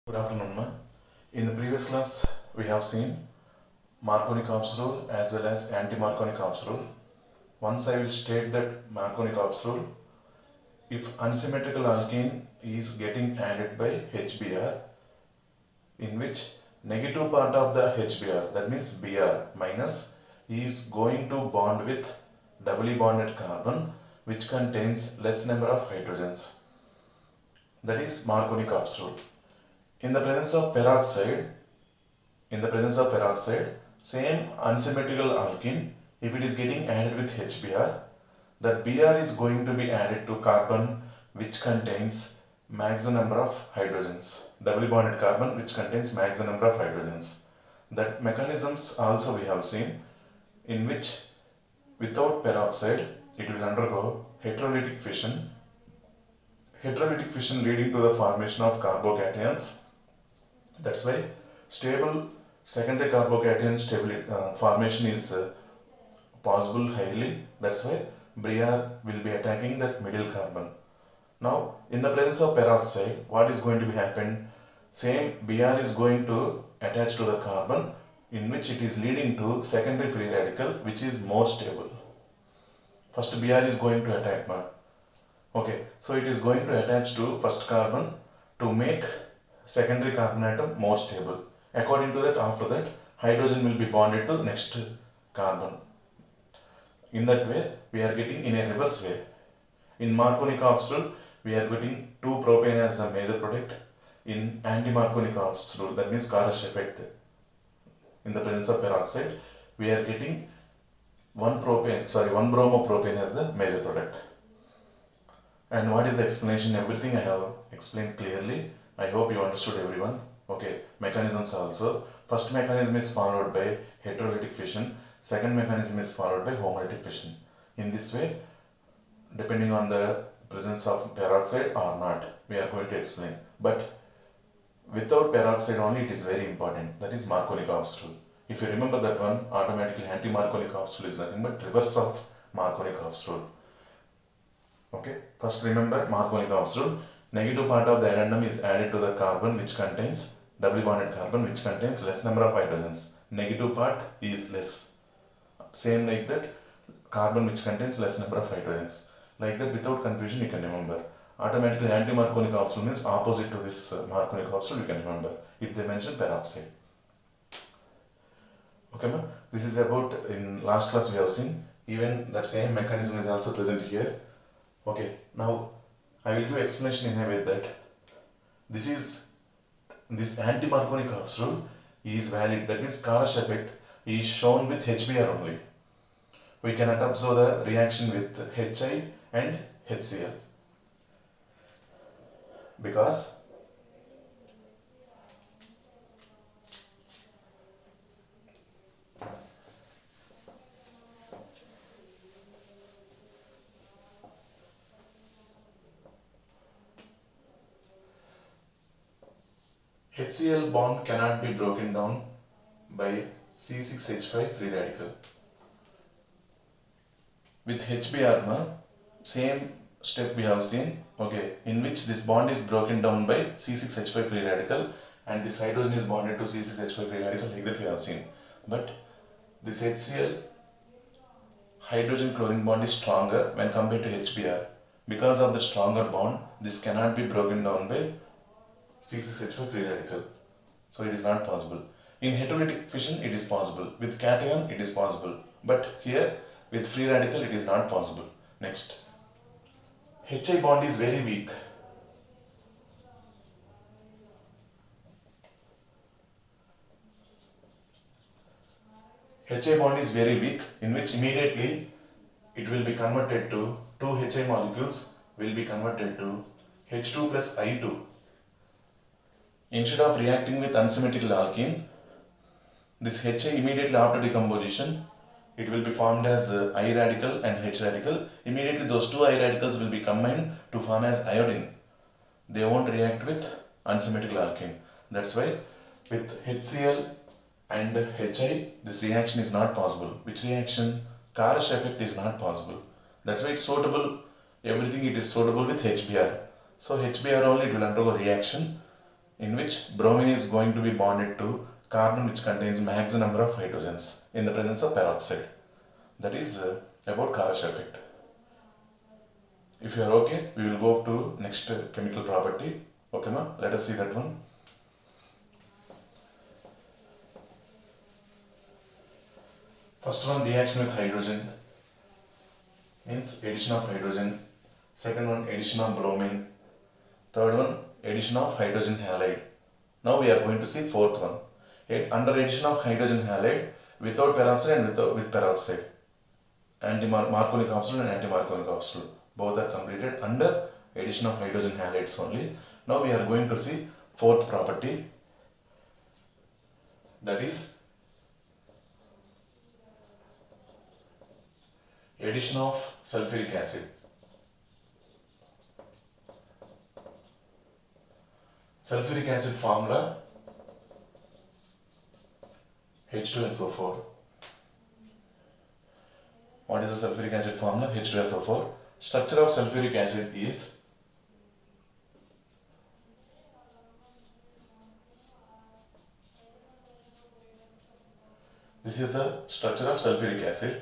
Good afternoon, ma. In the previous class, we have seen Markovnikov rule as well as anti-Markovnikov rule. Once I will state that Markovnikov rule, if unsymmetrical alkene is getting added by HBr, in which negative part of the HBr, that means Br minus, is going to bond with doubly bonded carbon which contains less number of hydrogens. That is Markovnikov rule. In the presence of peroxide, same unsymmetrical alkene, if it is getting added with HBr, that Br is going to be added to carbon which contains maximum number of hydrogens, doubly bonded carbon which contains maximum number of hydrogens. That mechanisms also we have seen, in which without peroxide it will undergo heterolytic fission leading to the formation of carbocations. That's why stable secondary carbocation formation is possible highly. That's why Br will be attacking that middle carbon. Now, in the presence of peroxide, what is going to be happen? Same Br is going to attach to the carbon, in which it is leading to secondary free radical, which is more stable. First Br is going to attack. Okay, so it is going to attach to first carbon to make secondary carbon atom more stable. According to that, after that, hydrogen will be bonded to next carbon. In that way, we are getting in a reverse way. In Markovnikov's rule, we are getting 2-propane as the major product. In anti-Markovnikov's rule, that means Karash effect, in the presence of peroxide, we are getting 1-bromopropane as the major product. And what is the explanation? Everything I have explained clearly. I hope you understood, everyone. Okay, mechanisms also. First mechanism is followed by heterolytic fission. Second mechanism is followed by homolytic fission. In this way, depending on the presence of peroxide or not, we are going to explain. But without peroxide only, it is very important. That is Markovnikov's rule. If you remember that one, automatically anti-Markovnikov's rule is nothing but reverse of Markovnikov's rule. Okay, first remember Markovnikov's rule. Negative part of the addendum is added to the carbon which contains doubly bonded carbon which contains less number of hydrogens. Negative part is less. Same like that, carbon which contains less number of hydrogens. Like that, without confusion, you can remember. Automatically anti-Markovnikov's rule means opposite to this Markovnikov's rule, you can remember if they mention peroxide. Okay, ma'am. This is about, in last class we have seen, even that same mechanism is also present here. Okay, now I will give explanation in a way that this anti-Markovnikov's rule is valid. That means Karash effect is shown with HBr only. We cannot observe the reaction with Hi and HCl because HCl bond cannot be broken down by C6H5 free radical. With HBr, same step we have seen, okay, in which this bond is broken down by C6H5 free radical and this hydrogen is bonded to C6H5 free radical, like that we have seen. But this HCl hydrogen chlorine bond is stronger when compared to HBr. Because of the stronger bond, this cannot be broken down by C6H5 free radical. So it is not possible. In heterolytic fission, it is possible. With cation, it is possible. But here, with free radical, it is not possible. Next. Hi bond is very weak. Hi bond is very weak, in which immediately it will be converted to two Hi molecules will be converted to H2 plus I2. Instead of reacting with unsymmetrical alkene, this Hi immediately after decomposition, it will be formed as I radical and H radical. Immediately those two I radicals will be combined to form as iodine. They won't react with unsymmetrical alkene. That's why with HCl and Hi, this reaction is not possible. Which reaction? Karash effect is not possible. That's why it's suitable, everything it is suitable with HBr. So HBr only it will undergo reaction in which bromine is going to be bonded to carbon which contains maximum number of hydrogens in the presence of peroxide. That is about Karash effect. If you are okay, we will go to next chemical property. Okay, ma? Let us see that one. First one, reaction with hydrogen means addition of hydrogen. Second one, addition of bromine. Third one, addition of hydrogen halide. Now we are going to see fourth one. Under addition of hydrogen halide without peroxide and with peroxide. Anti-Marconic oxide and anti-Marconic oxide. Both are completed under addition of hydrogen halides only. Now we are going to see fourth property, that is addition of sulfuric acid. Sulfuric acid formula H2SO4. What is the sulfuric acid formula? H2SO4. Structure of sulfuric acid is this is the structure of sulfuric acid.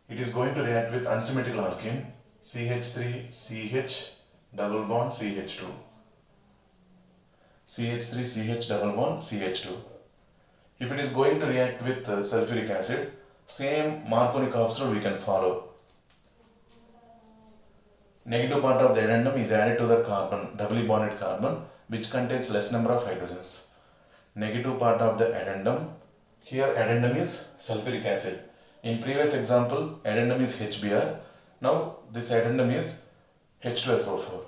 It is going to react with unsymmetrical alkene CH3CH double bond CH2. CH3CH double bond CH2. If it is going to react with sulfuric acid, same Marconic oxide we can follow. Negative part of the addendum is added to the carbon, doubly bonded carbon, which contains less number of hydrogens. Negative part of the addendum, here addendum is sulfuric acid. In previous example, addendum is HBr. Now this addendum is H2SO4.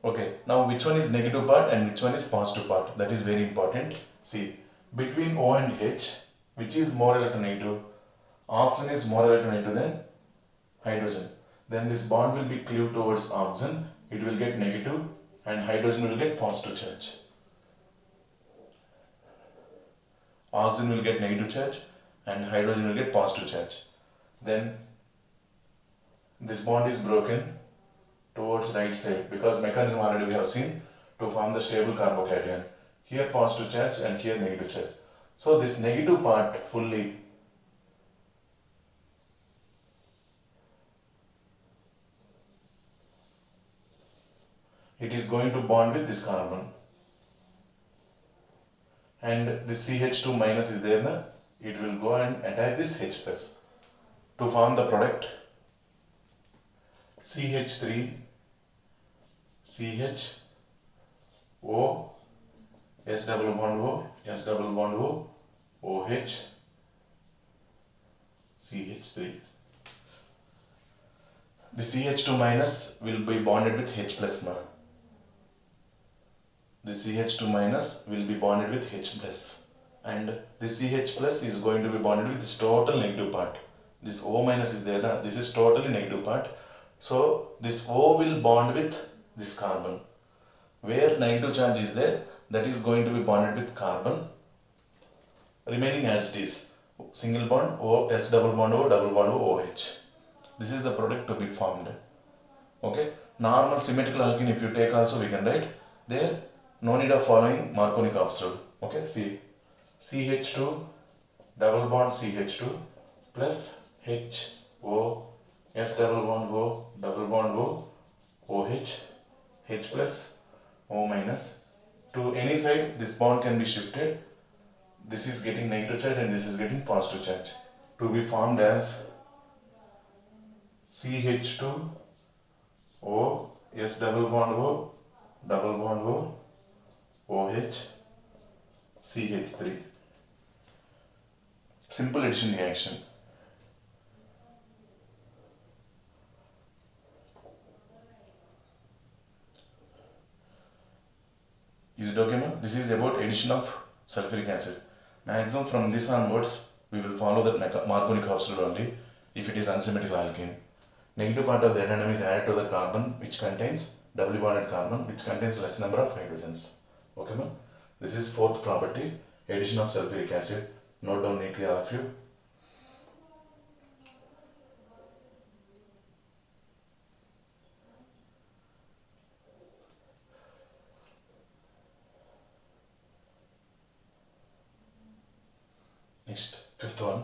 Okay, now which one is negative part and which one is positive part? That is very important. See, between O and H, which is more electronegative? Oxygen is more electronegative than hydrogen. Then this bond will be cleaved towards oxygen. It will get negative and hydrogen will get positive charge. Oxygen will get negative charge and hydrogen will get positive charge. Then this bond is broken towards right side because mechanism already we have seen to form the stable carbocation. Here positive charge and here negative charge. So this negative part fully it is going to bond with this carbon. And this CH2 minus is there, na? It will go and attack this H plus to form the product CH3 CH O S double bond O S double bond O OH CH3. The CH2 minus will be bonded with H plus now. The CH2 minus will be bonded with H plus and the CH plus is going to be bonded with this total negative part. This O minus is there, na? This is totally negative part. So this O will bond with this carbon. Where negative charge is there, that is going to be bonded with carbon, remaining as it is. Single bond O S double bond O double bond O OH. This is the product to be formed. Okay. Normal symmetrical alkene if you take also we can write there. No need of following Marconic oxide. Okay, see CH2 double bond CH2 plus H O S double bond O double bond O OH H plus O minus. To any side this bond can be shifted. This is getting negative charge and this is getting positive charge to be formed as CH2 O S double bond O double bond O OH CH3. Simple addition reaction. Is it okay, ma'am? This is about addition of sulfuric acid. Maximum from this onwards, we will follow that Marconic oxide only if it is unsymmetrical alkene. Negative part of the addendum is added to the carbon which contains doubly bonded carbon which contains less number of hydrogens. Okay, ma'am? This is fourth property, addition of sulfuric acid. Note down neatly all of you. Next, fifth one.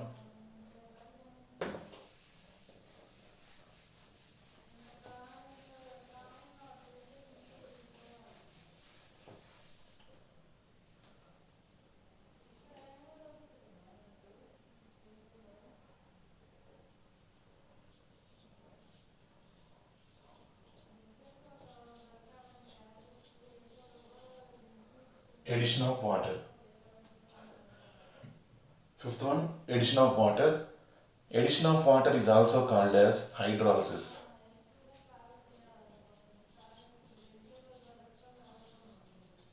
Addition of water. Fifth one, addition of water. Addition of water is also called as hydrolysis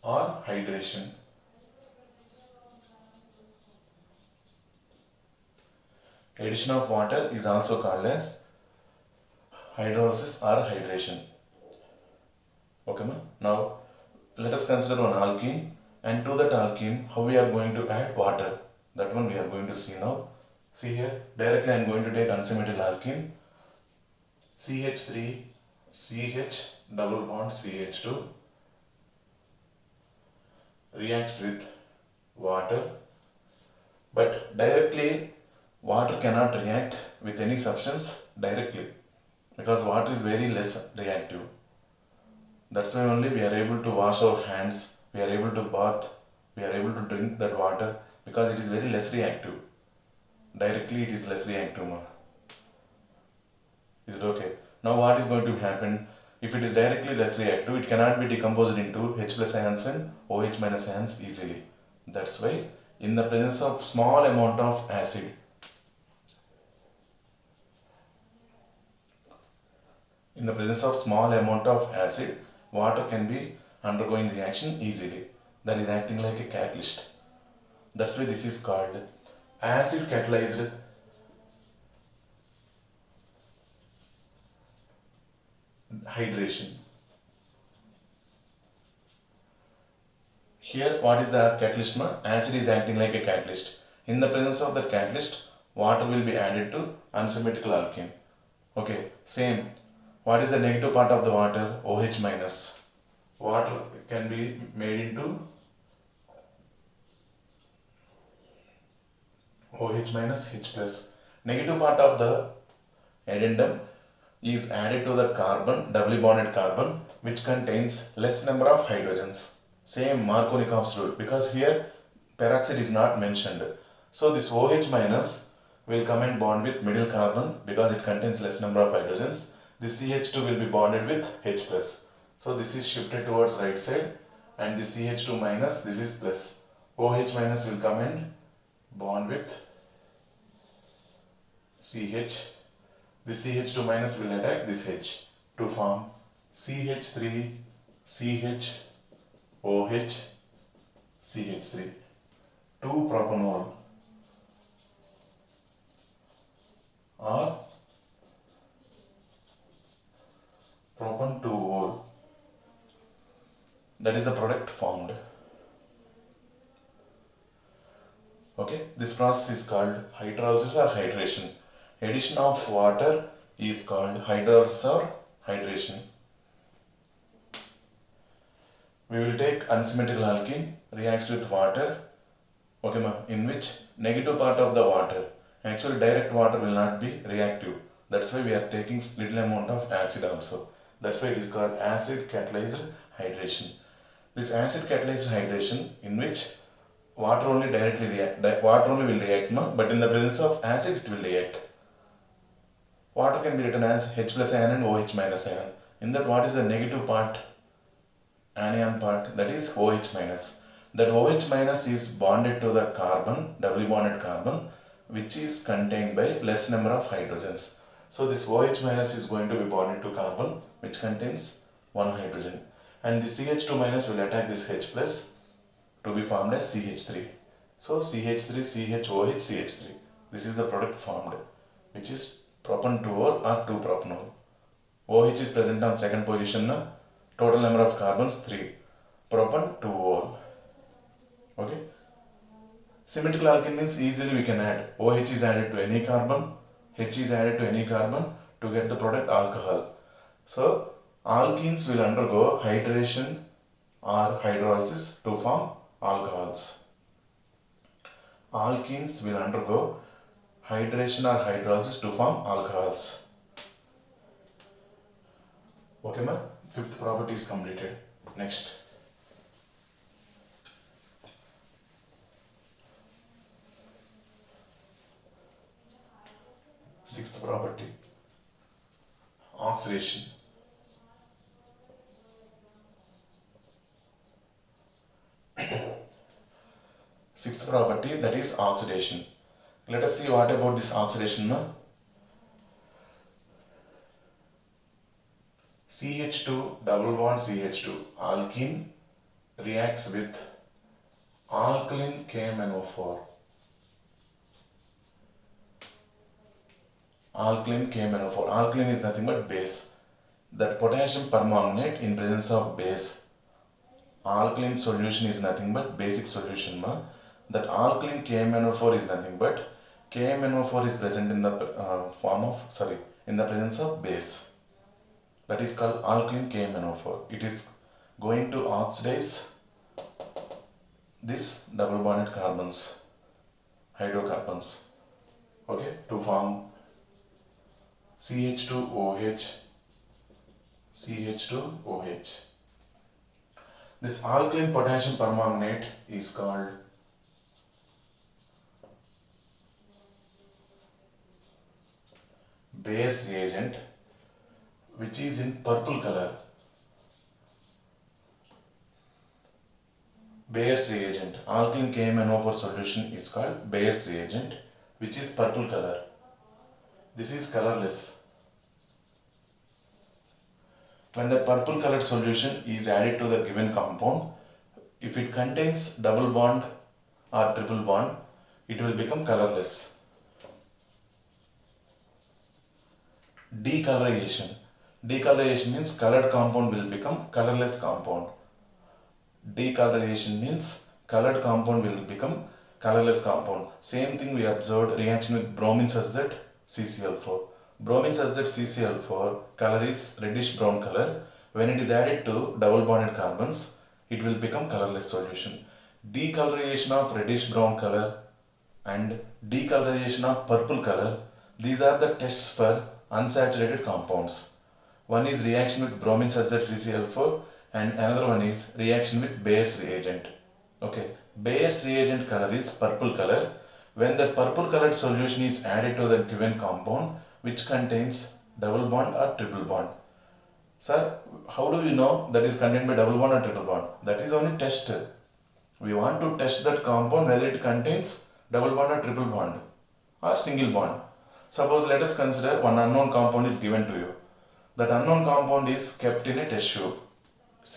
or hydration. Addition of water is also called as hydrolysis or hydration. Okay, ma? Now let us consider one alkene, and to that alkene how we are going to add water. That one we are going to see now. See here, directly I am going to take unsymmetrical alkene, CH3 CH double bond CH2 reacts with water, but directly water cannot react with any substance directly because water is very less reactive. That's why only we are able to wash our hands, we are able to bath, we are able to drink that water because it is very less reactive. Directly it is less reactive. Is it okay? Now what is going to happen? If it is directly less reactive, it cannot be decomposed into H plus ions and OH minus ions easily. That's why in the presence of small amount of acid, water can be undergoing reaction easily. That is acting like a catalyst. That's why this is called acid catalyzed hydration. Here, what is the catalyst? Acid is acting like a catalyst. In the presence of the catalyst, water will be added to unsymmetrical alkene. Okay, same. What is the negative part of the water? OH minus. Water can be made into OH minus H plus. Negative part of the addendum is added to the carbon, doubly bonded carbon, which contains less number of hydrogens. Same Markovnikov's rule, because here peroxide is not mentioned. So this OH minus will come and bond with middle carbon because it contains less number of hydrogens. This CH2 will be bonded with H plus. So this is shifted towards right side, and this CH2 minus, this is plus. OH minus will come and bond with CH. This CH2 minus will attack this H to form CH3 CH OH CH3, 2-propanol or propan 2-ol. That is the product formed. Okay, this process is called hydrolysis or hydration. Addition of water is called hydrolysis or hydration. We will take unsymmetrical alkene, reacts with water, okay ma, in which negative part of the water, actually direct water will not be reactive. That's why we are taking little amount of acid also. That's why it is called acid catalyzed hydration. This acid catalyzed hydration, in which water only directly react, water only will react, no? But in the presence of acid it will react. Water can be written as H plus ion and OH minus ion. In that, what is the negative part? Anion part, that is OH minus. That OH minus is bonded to the carbon, doubly bonded carbon, which is contained by less number of hydrogens. So this OH minus is going to be bonded to carbon, which contains one hydrogen, and the CH2 minus will attack this H plus to be formed as CH3. So CH3 CHOH CH3. This is the product formed, which is propan 2-ol or 2-propanol. OH is present on second position. Total number of carbons 3. Propan 2-ol. Okay. Symmetrical alkene means easily we can add. OH is added to any carbon, H is added to any carbon to get the product alcohol. So alkenes will undergo hydration or hydrolysis to form alcohols. alkenes will undergo hydration or hydrolysis to form alcohols. Okay, ma? Fifth property is completed. Next. Sixth property, oxidation. Sixth property, that is oxidation. Let us see what about this oxidation, ma? CH2 double bond CH2 alkene reacts with alkaline KMnO4. Alkaline KMnO4. Alkaline is nothing but base. That potassium permanganate in presence of base. Alkaline solution is nothing but basic solution, ma. That alkaline KMnO4 is nothing but KMnO4 is present in the in the presence of base. That is called alkaline KMnO4. It is going to oxidize this double bonded carbons, hydrocarbons, okay, to form CH2OH, CH2OH. This alkaline potassium permanganate is called Bayer's reagent, which is in purple color. Bayer's reagent, alkaline KMnO4 solution is called Bayer's reagent, which is purple color. This is colorless. When the purple colored solution is added to the given compound, if it contains double bond or triple bond, it will become colorless. Decolorization. Decolorization means colored compound will become colorless compound. Decolorization means colored compound will become colorless compound. Same thing we observed reaction with bromine such CCl4. Bromine such CCl4 color is reddish brown color. When it is added to double bonded carbons, it will become colorless solution. Decolorization of reddish brown color and decolorization of purple color, these are the tests for unsaturated compounds. One is reaction with bromine such CCl4 and another one is reaction with Bayer's reagent. Okay, Bayer's reagent color is purple color. When the purple colored solution is added to the given compound which contains double bond or triple bond. Sir, how do you know that is contained by double bond or triple bond? That is only test. We want to test that compound whether it contains double bond or triple bond or single bond. Suppose let us consider one unknown compound is given to you. That unknown compound is kept in a test tube.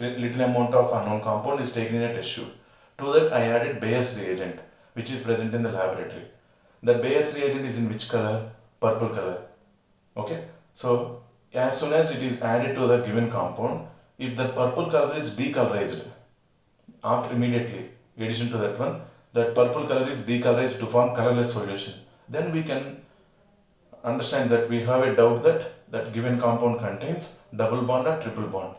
Little amount of unknown compound is taken in a test tube. To that I added Bayer's reagent, which is present in the laboratory. That Bayer's reagent is in which color? Purple color. Okay. So as soon as it is added to the given compound, if the purple color is decolorized, after immediately addition to that one, that purple color is decolorized to form colorless solution, then we can understand that we have a doubt that that given compound contains double bond or triple bond.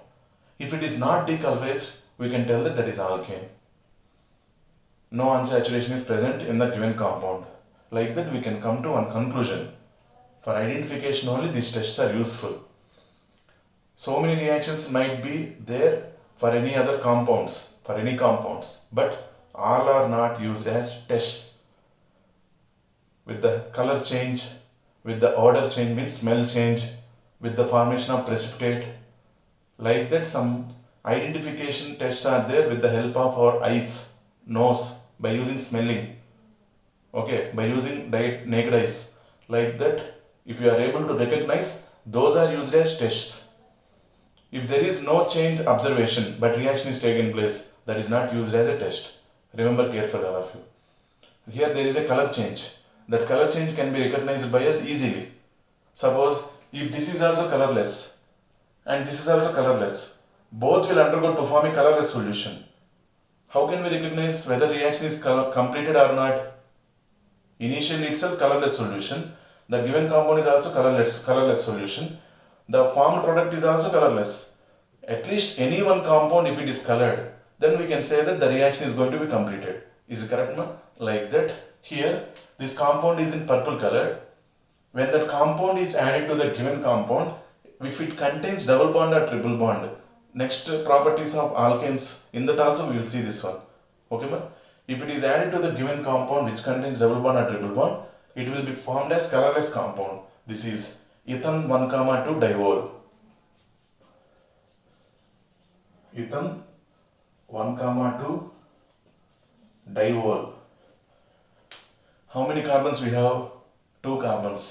If it is not decolorized, we can tell that that is alkane. No unsaturation is present in the given compound. Like that we can come to one conclusion. For identification only these tests are useful. So many reactions might be there for any other compounds, for any compounds, but all are not used as tests. With the color change, with the odor change means smell change, with the formation of precipitate, like that some identification tests are there with the help of our eyes, nose, by using smelling, okay, by using naked eyes, like that if you are able to recognize, those are used as tests. If there is no change observation but reaction is taken place, that is not used as a test. Remember carefully all of you. Here there is a color change. That color change can be recognized by us easily. Suppose if this is also colorless and this is also colorless, both will undergo to form a colorless solution. How can we recognize whether reaction is completed or not? Initially itself colorless solution. The given compound is also colorless solution. The formed product is also colorless. At least any one compound, if it is colored, then we can say that the reaction is going to be completed. Is it correct, no? Like that, Here, this compound is in purple colored. When that compound is added to the given compound, if it contains double bond or triple bond, next properties of alkanes, in that also we will see this one. Okay, ma? If it is added to the given compound which contains double bond or triple bond, it will be formed as colorless compound. This is ethan 1,2 diol. Ethan 1,2 diol. How many carbons we have? 2 carbons.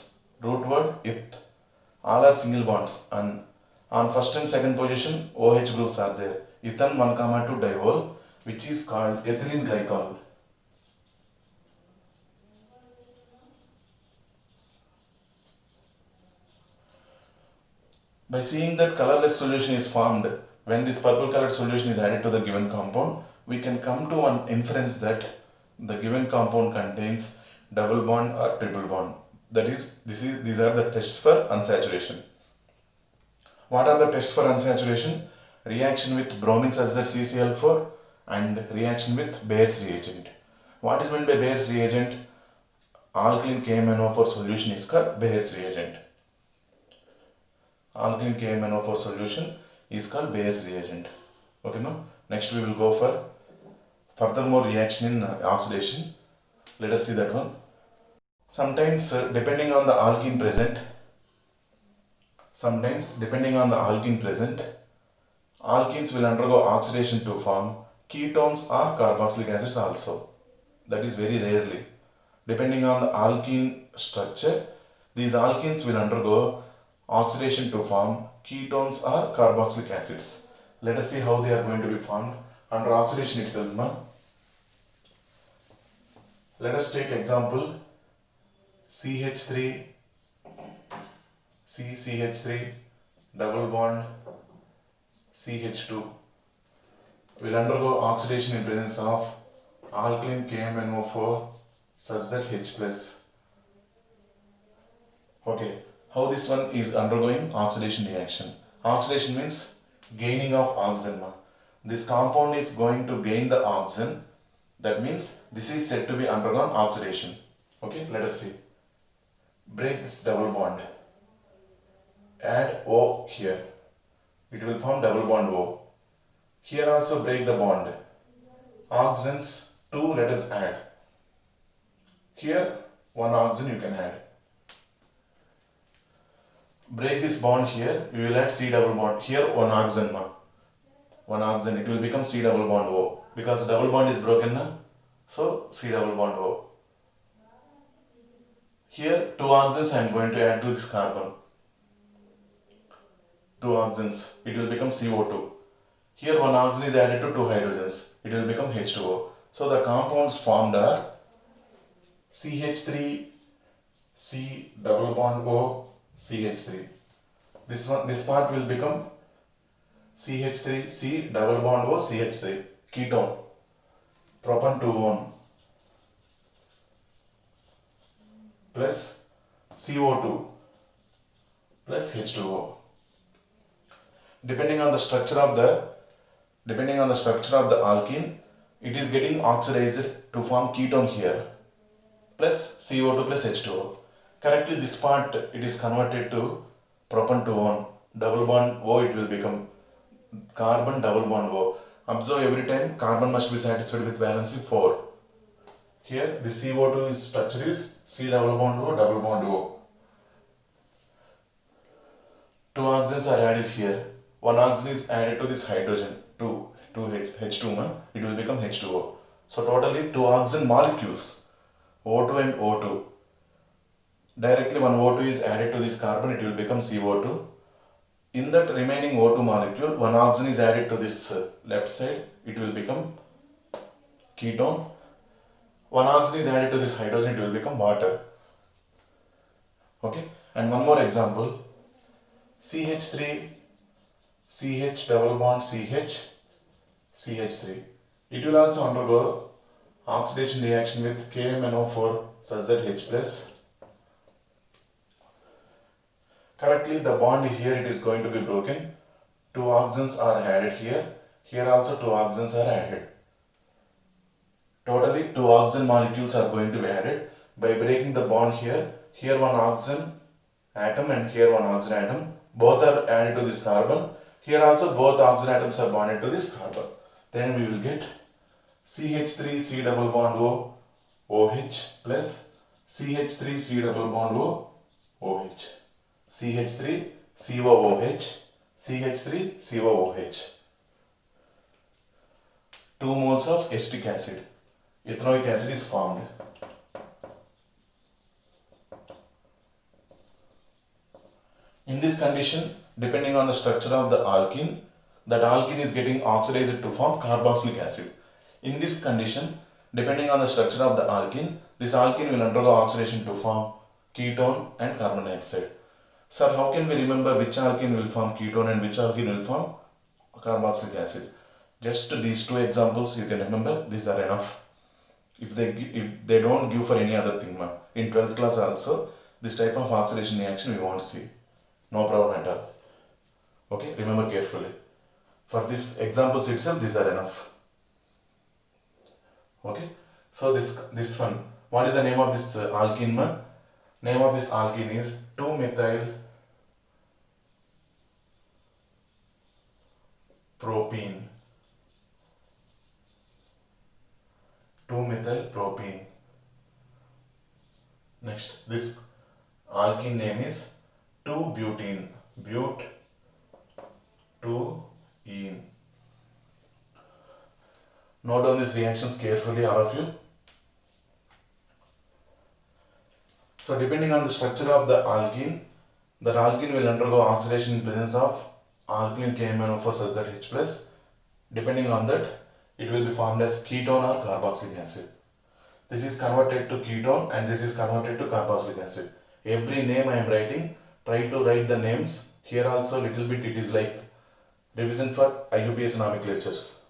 Root word eth. All are single bonds, and on first and second position OH groups are there. Ethan 1,2 diol, which is called ethylene glycol. By seeing that colorless solution is formed when this purple colored solution is added to the given compound, we can come to an inference that the given compound contains double bond or triple bond. That is, these are the tests for unsaturation. What are the tests for unsaturation? Reaction with bromine such that CCl4 and reaction with Bayer's reagent. What is meant by Bayer's reagent? Alkaline KMnO4 solution is called Bayer's reagent. Alkaline KMnO4 solution is called Bayer's reagent. Okay, now next we will go for furthermore reaction in oxidation. Let us see that one. Sometimes depending on the alkene present, alkenes will undergo oxidation to form ketones or carboxylic acids also. That is very rarely. Depending on the alkene structure, these alkenes will undergo oxidation to form ketones or carboxylic acids. Let us see how they are going to be formed under oxidation itself. Now, let us take example CH3, CH3, double bond CH2 will undergo oxidation in presence of alkaline KMnO4 such that H plus. Okay, how this one is undergoing oxidation reaction? Oxidation means gaining of oxygen. This compound is going to gain the oxygen. That means this is said to be undergone oxidation. Okay, let us see. Break this double bond. Add O here. It will form double bond O. Here also break the bond. Oxygens 2 let us add. Here 1 oxygen you can add. Break this bond here, you will add C double bond. Here 1 oxygen. 1 oxygen, it will become C double bond O. Because double bond is broken now. So C double bond O. Here 2 oxygens I am going to add to this carbon. 2 oxygens, it will become CO2. Here 1 oxygen is added to 2 hydrogens. It will become H2O. So the compounds formed are CH3, C double bond O, CH3. This part will become CH3, C double bond O, CH3. Ketone. Propan 2-one plus CO2 plus H2O. Depending on the structure of the alkene, it is getting oxidized to form ketone here plus CO2 plus H2O. Correctly, this part it is converted to propan 2-one double bond O. It will become carbon double bond O. Observe every time carbon must be satisfied with valency 4. Here the CO2 structure is C double bond O double bond O. 2 oxygens are added here. 1 oxygen is added to this hydrogen 2 H2, it will become H2O. So totally 2 oxygen molecules O2 and O2. Directly 1 O2 is added to this carbon, it will become CO2. In that remaining O2 molecule, 1 oxygen is added to this left side, it will become ketone. 1 oxygen is added to this hydrogen, it will become water. Okay, and one more example. CH3, CH double bond CH, CH3. It will also undergo oxidation reaction with KMnO4 such that H plus. Correctly, the bond here it is going to be broken. 2 oxygens are added here. Here also 2 oxygens are added. Totally 2 oxygen molecules are going to be added. By breaking the bond here one oxygen atom and here one oxygen atom, both are added to this carbon. Here also both oxygen atoms are bonded to this carbon. Then we will get CH3 C double bond O OH plus CH3 C double bond O OH. CH3 COOH CH3 COOH. 2 moles of acetic acid. Ethanoic acid is formed. In this condition, depending on the structure of the alkene, that alkene is getting oxidized to form carboxylic acid. In this condition, depending on the structure of the alkene, this alkene will undergo oxidation to form ketone and carbon dioxide. Sir, how can we remember which alkene will form ketone and which alkene will form carboxylic acid? Just these 2 examples you can remember, these are enough. If they don't give for any other thing, in 12th class also, this type of oxidation reaction we won't see. No problem at all. Okay, remember carefully. For this examples itself, these are enough. Okay, so this one, what is the name of this alkene? Name of this alkene is 2-methyl propene. 2-methyl propene. Next, this alkene name is 2-butene. But 2-ene. Note down these reactions carefully, all of you. So depending on the structure of the alkene, that alkene will undergo oxidation in presence of alkyl KMnO4 such that H+. Depending on that, it will be formed as ketone or carboxylic acid. This is converted to ketone and this is converted to carboxylic acid. Every name I am writing, try to write the names. Here also little bit it is like revision for IUPAC nomenclatures.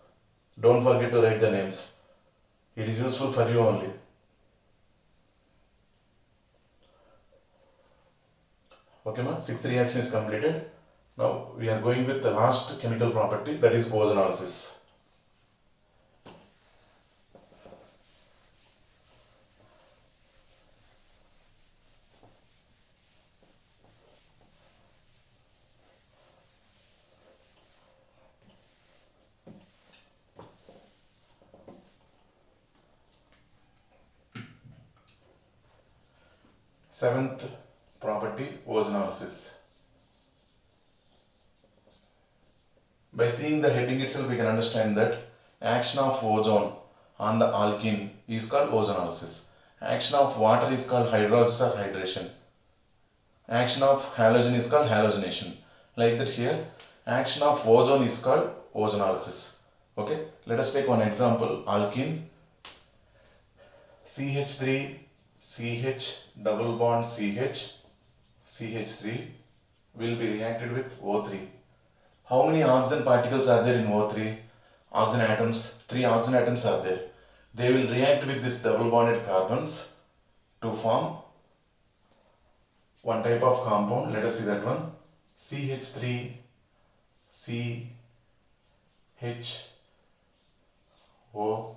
Don't forget to write the names. It is useful for you only. Okay, ma'am. 6th reaction is completed. Now we are going with the last chemical property, that is ozonolysis. Seventh property, ozonolysis. By seeing the heading itself, we can understand that action of ozone on the alkene is called ozonolysis. Action of water is called hydrolysis or hydration. Action of halogen is called halogenation. Like that here, action of ozone is called ozonolysis. Okay, let us take one example. Alkene CH3 CH double bond CH CH3 will be reacted with O3. How many oxygen particles are there in O3? Oxygen atoms, 3 oxygen atoms are there. They will react with this double bonded carbons to form one type of compound. Let us see that one. CH3 CHO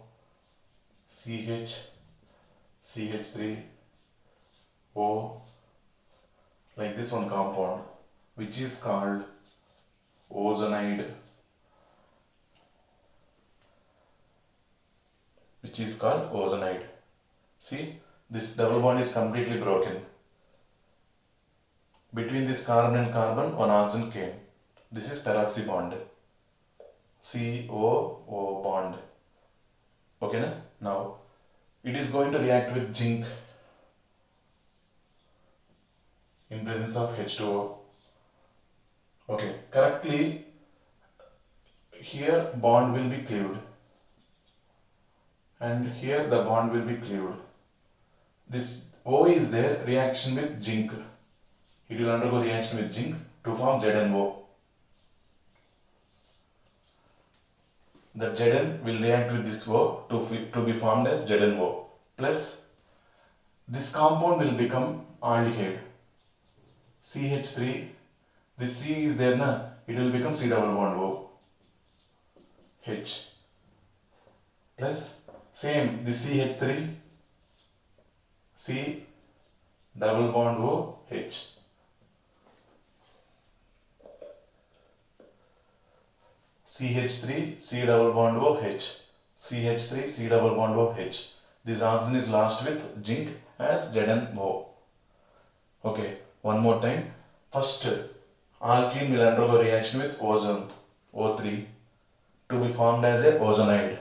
CH CH3O, like this one compound, which is called ozonide, See, this double bond is completely broken. Between this carbon and carbon, one oxygen came. This is peroxy bond, COO bond. Okay, na? Now it is going to react with zinc in presence of H2O. Okay, correctly, here bond will be cleaved and here the bond will be cleaved. This O is there, reaction with zinc. It will undergo reaction with zinc to form ZnO. The Zn will react with this O to be formed as ZnO. Plus, this compound will become aldehyde. CH3, this C is there, na? It will become C double bond O. H. Plus, Same, this CH3, C double bond O, H. CH3, C double bond O, H. CH3, C double bond O, H. This oxygen is lost with zinc as ZnO. Okay, one more time. First, alkene will undergo reaction with ozone, O3, to be formed as a ozonide.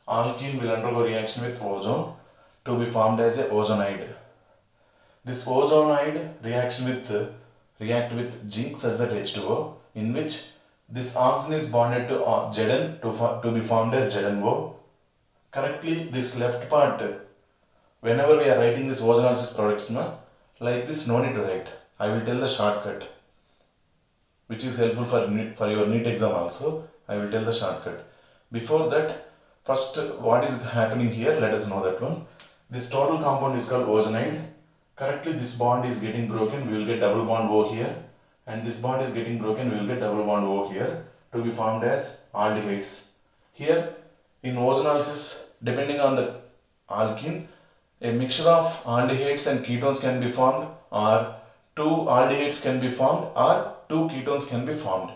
Alkene will undergo reaction with ozone to be formed as a ozonide. This ozonide react with zinc such that H2O, in which this oxygen is bonded to Zn to be formed as ZnO. Correctly, this left part, whenever we are writing this ozonolysis products, like this no need to write. I will tell the shortcut, which is helpful for your NEET exam also. I will tell the shortcut. Before that, first what is happening here, let us know that one. This total compound is called ozonide. Correctly, this bond is getting broken, we will get double bond O here, and this bond is getting broken, we will get double bond O here, to be formed as aldehydes. Here in ozonolysis, depending on the alkene, a mixture of aldehydes and ketones can be formed, or two aldehydes can be formed, or two ketones can be formed.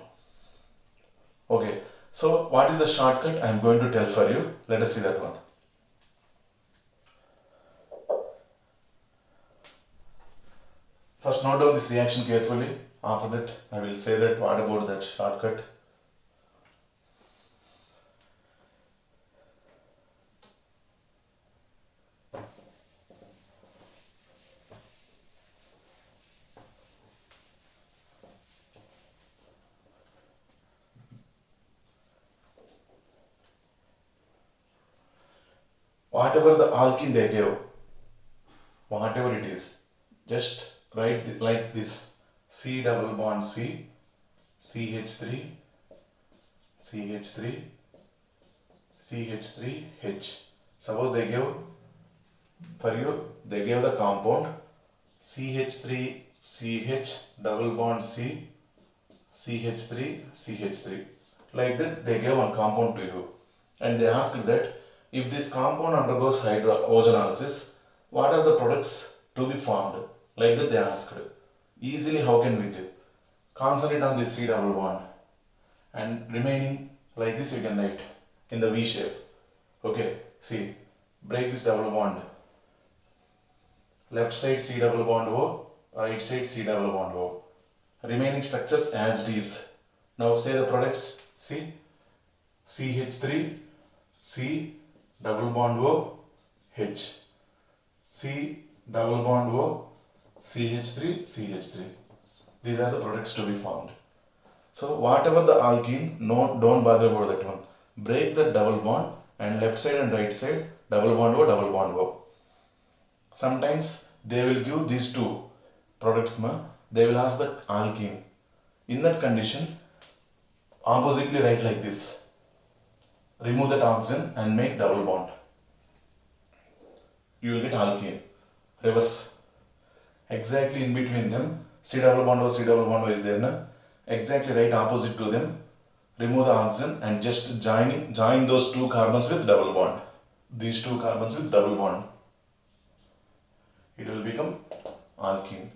Okay, so what is the shortcut? I am going to tell for you. Let us see that one. First note down this reaction carefully. After that I will say that what about that shortcut. Whatever the alkene they gave, whatever it is, just write like this: C double bond C, CH3, CH3, CH3, H. Suppose they gave they gave the compound CH3, CH double bond C, CH3, CH3. Like that they gave one compound to you, and they asked that if this compound undergoes ozonolysis, what are the products to be formed? Like that they asked. Easily how can we do? Concentrate on this C double bond, and remaining like this you can write in the V shape. Okay, see, break this double bond. Left side C double bond O, right side C double bond O. Remaining structures as it is. Now say the products. See, CH3, C double bond O, H. C double bond O, CH3, CH3. These are the products to be formed. So whatever the alkene, no, don't bother about that one. Break the double bond, and left side and right side double bond O, double bond O. Sometimes they will give these two products, they will ask the alkene. In that condition, oppositely write like this. Remove that oxygen and make double bond. You will get alkene. Reverse. Exactly in between them, C double bond O is there, na? Exactly right opposite to them. Remove the oxygen and just join those two carbons with double bond. These two carbons with double bond. It will become alkene.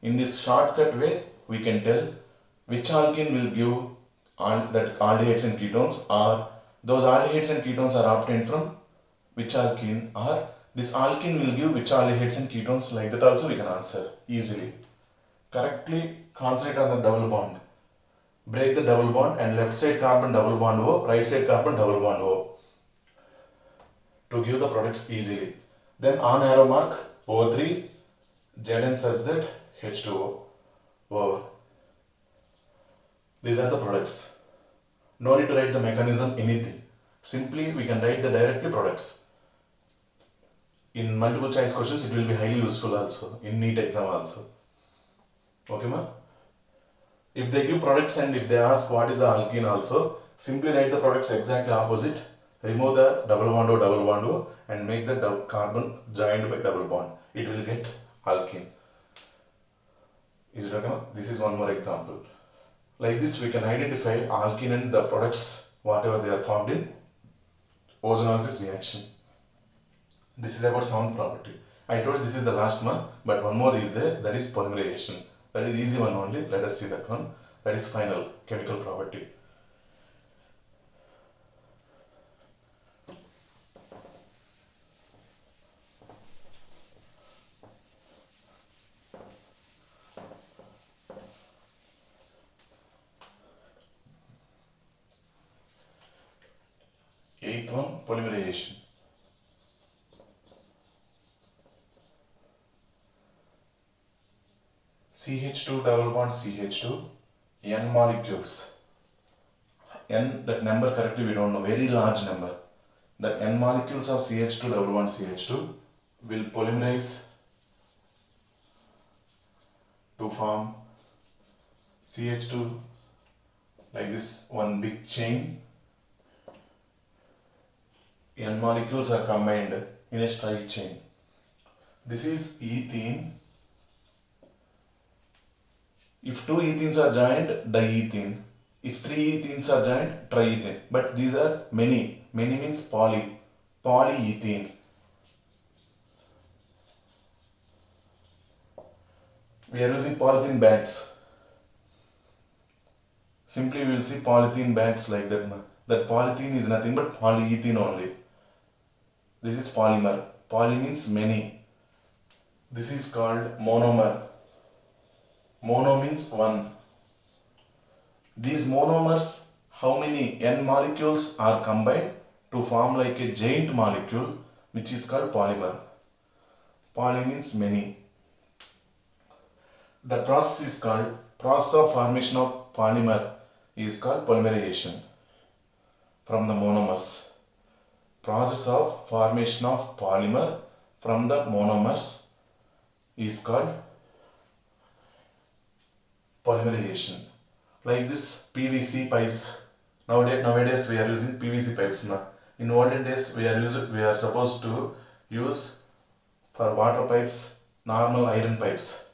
In this shortcut way, we can tell which alkene will give that aldehydes and ketones, or those aldehydes and ketones are obtained from which alkene, or this alkene will give which aldehydes and ketones. Like that also we can answer easily. Correctly concentrate on the double bond. Break the double bond, and left side carbon double bond O, right side carbon double bond O, to give the products easily. Then on arrow mark O3, Zn such that H2O over. These are the products. No need to write the mechanism, anything. Simply we can write the directly products. In multiple choice questions it will be highly useful also, in NEET exam also. Okay ma? If they give products and if they ask what is the alkene also, simply write the products exactly opposite. Remove the double bond O, and make the carbon joined by double bond. It will get alkene. Is it okay? This is one more example. Like this we can identify alkene and the products whatever they are formed in ozonolysis reaction. This is about sound property. I told this is the last one, but one more is there, that is polymerization. That is easy one only. Let us see that one. That is final chemical property. Eighth one, polymerization. CH2 double bond CH2, N molecules. N, that number correctly we don't know, very large number. The N molecules of CH2 double bond CH2 will polymerize to form CH2 like this, one big chain. N molecules are combined in a straight chain. This is ethene. If two ethenes are joined, diethene. If three ethenes are joined, triethene. But these are many. Many means polyethene. We are using polythene bags. Simply we will see polythene bags like that. That polythene is nothing but polyethene only. This is polymer. Poly means many. This is called monomer. Mono means one. These monomers, how many N molecules are combined to form like a giant molecule, which is called polymer. Poly means many. The process is called, process of formation of polymer is called polymerization from the monomers. Process of formation of polymer from the monomers is called polymerization. Like this PVC pipes. Nowadays we are using PVC pipes now. In olden days we are supposed to use for water pipes normal iron pipes.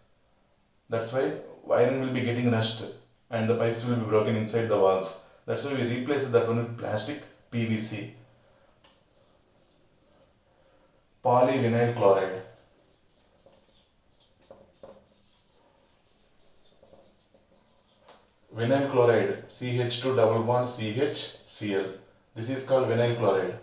That's why iron will be getting rusted and the pipes will be broken inside the walls. That's why we replace that one with plastic PVC. Polyvinyl chloride. Vinyl chloride, CH2 double bond CHCl. This is called vinyl chloride.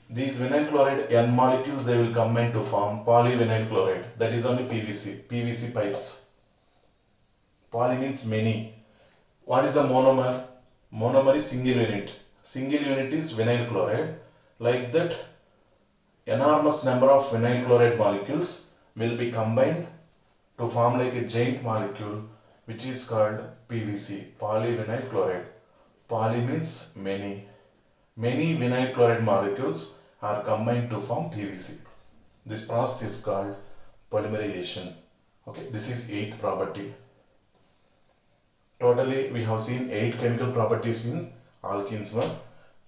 These vinyl chloride N molecules, they will combine to form polyvinyl chloride. That is only PVC pipes. Poly means many. What is the monomer? Monomer is single unit. Single unit is vinyl chloride. Like that, enormous number of vinyl chloride molecules will be combined to form like a giant molecule, which is called PVC, polyvinyl chloride. Poly means many. Many vinyl chloride molecules are combined to form PVC. This process is called polymerization. Okay, this is eighth property. Totally we have seen 8 chemical properties in alkenes one.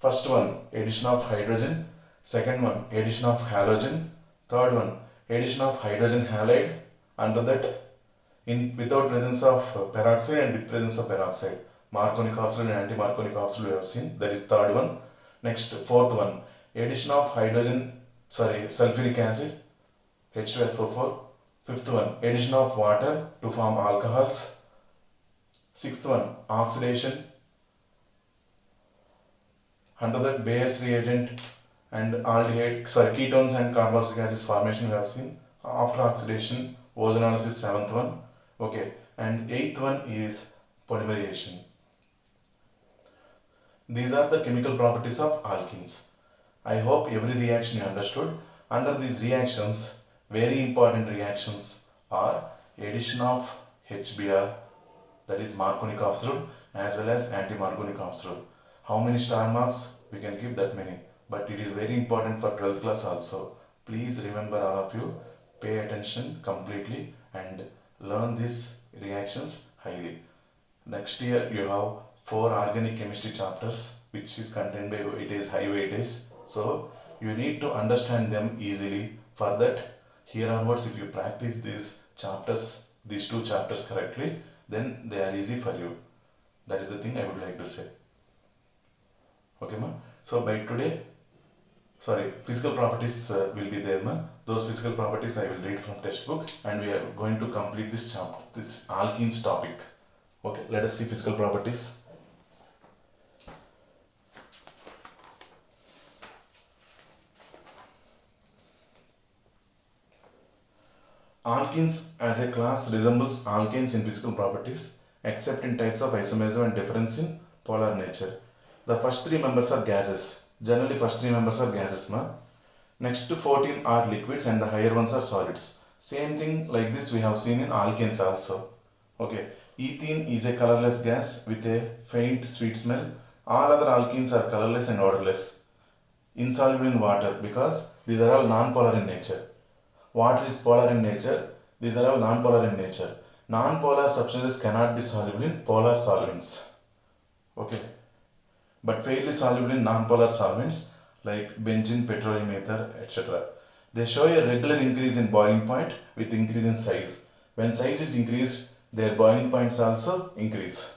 First one, addition of hydrogen. Second one, addition of halogen. Third one, addition of hydrogen halide. Under that, without presence of peroxide and with presence of peroxide. Marconic acid and anti-marconic acid we have seen. That is third one. Next, fourth one, addition of sulfuric acid, H2SO4. Fifth one, addition of water to form alcohols. Sixth one, oxidation. Under that, Bayer's reagent and ketones and carboxylic acid formation we have seen. After oxidation, ozonolysis, seventh one. Okay, and eighth one is polymerization. These are the chemical properties of alkenes. I hope every reaction you understood. Under these reactions, very important reactions are addition of HBr, that is Marconic acid, as well as anti-Marconic acid. How many star marks? We can give that many. But it is very important for 12th class also. Please remember, all of you, pay attention completely and learn these reactions highly. Next year you have 4 organic chemistry chapters, which is contained by weightage, high weightage. So you need to understand them easily. For that, here onwards, if you practice these chapters, these 2 chapters correctly, then they are easy for you. That is the thing I would like to say. Okay, ma. So by today, sorry, physical properties will be there, ma. Those physical properties I will read from textbook, and we are going to complete this chapter, this alkenes topic. Okay, let us see physical properties. Alkenes as a class resembles alkanes in physical properties, except in types of isomerism and difference in polar nature. The first three members are gases. Generally, first three members are gases, ma. Next to 14 are liquids and the higher ones are solids. Same thing like this we have seen in alkanes also. Okay, ethene is a colorless gas with a faint sweet smell. All other alkenes are colorless and odorless, insoluble in water because these are all non-polar in nature. Water is polar in nature. These are all non-polar in nature. Non-polar substances cannot be soluble in polar solvents. Okay, but fairly soluble in non-polar solvents like benzene, petroleum ether, etc. They show a regular increase in boiling point with increase in size. When size is increased, their boiling points also increase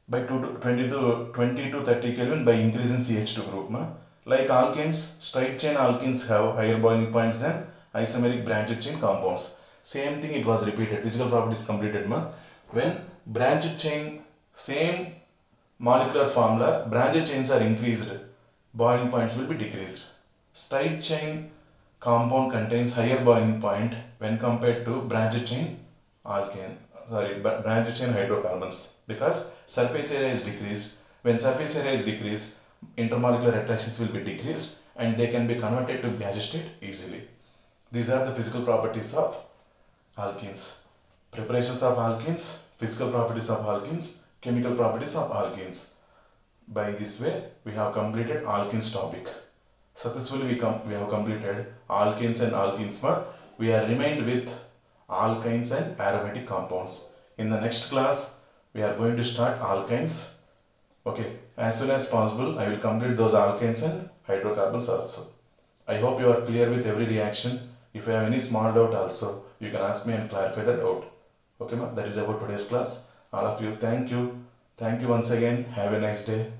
by 20 to 30 Kelvin by increase in CH2 group. Like alkanes, straight chain alkenes have higher boiling points than isomeric branched chain compounds. Same thing it was repeated. Physical properties completed. When branched chain, same molecular formula, branched chains are increased, boiling points will be decreased. Straight chain compound contains higher boiling point when compared to branched chain alkane, branched chain hydrocarbons, because surface area is decreased. When surface area is decreased, intermolecular attractions will be decreased and they can be converted to gas state easily. These are the physical properties of alkenes. Preparations of alkenes, physical properties of alkenes, chemical properties of alkenes. By this way, we have completed alkenes topic. Successfully we have completed alkanes and alkenes. We are remained with alkynes and aromatic compounds. In the next class, we are going to start alkynes. Okay, as soon as possible, I will complete those alkynes and hydrocarbons also. I hope you are clear with every reaction. If you have any small doubt also, you can ask me and clarify the doubt. Okay, that is about today's class. All of you, thank you. Thank you once again. Have a nice day.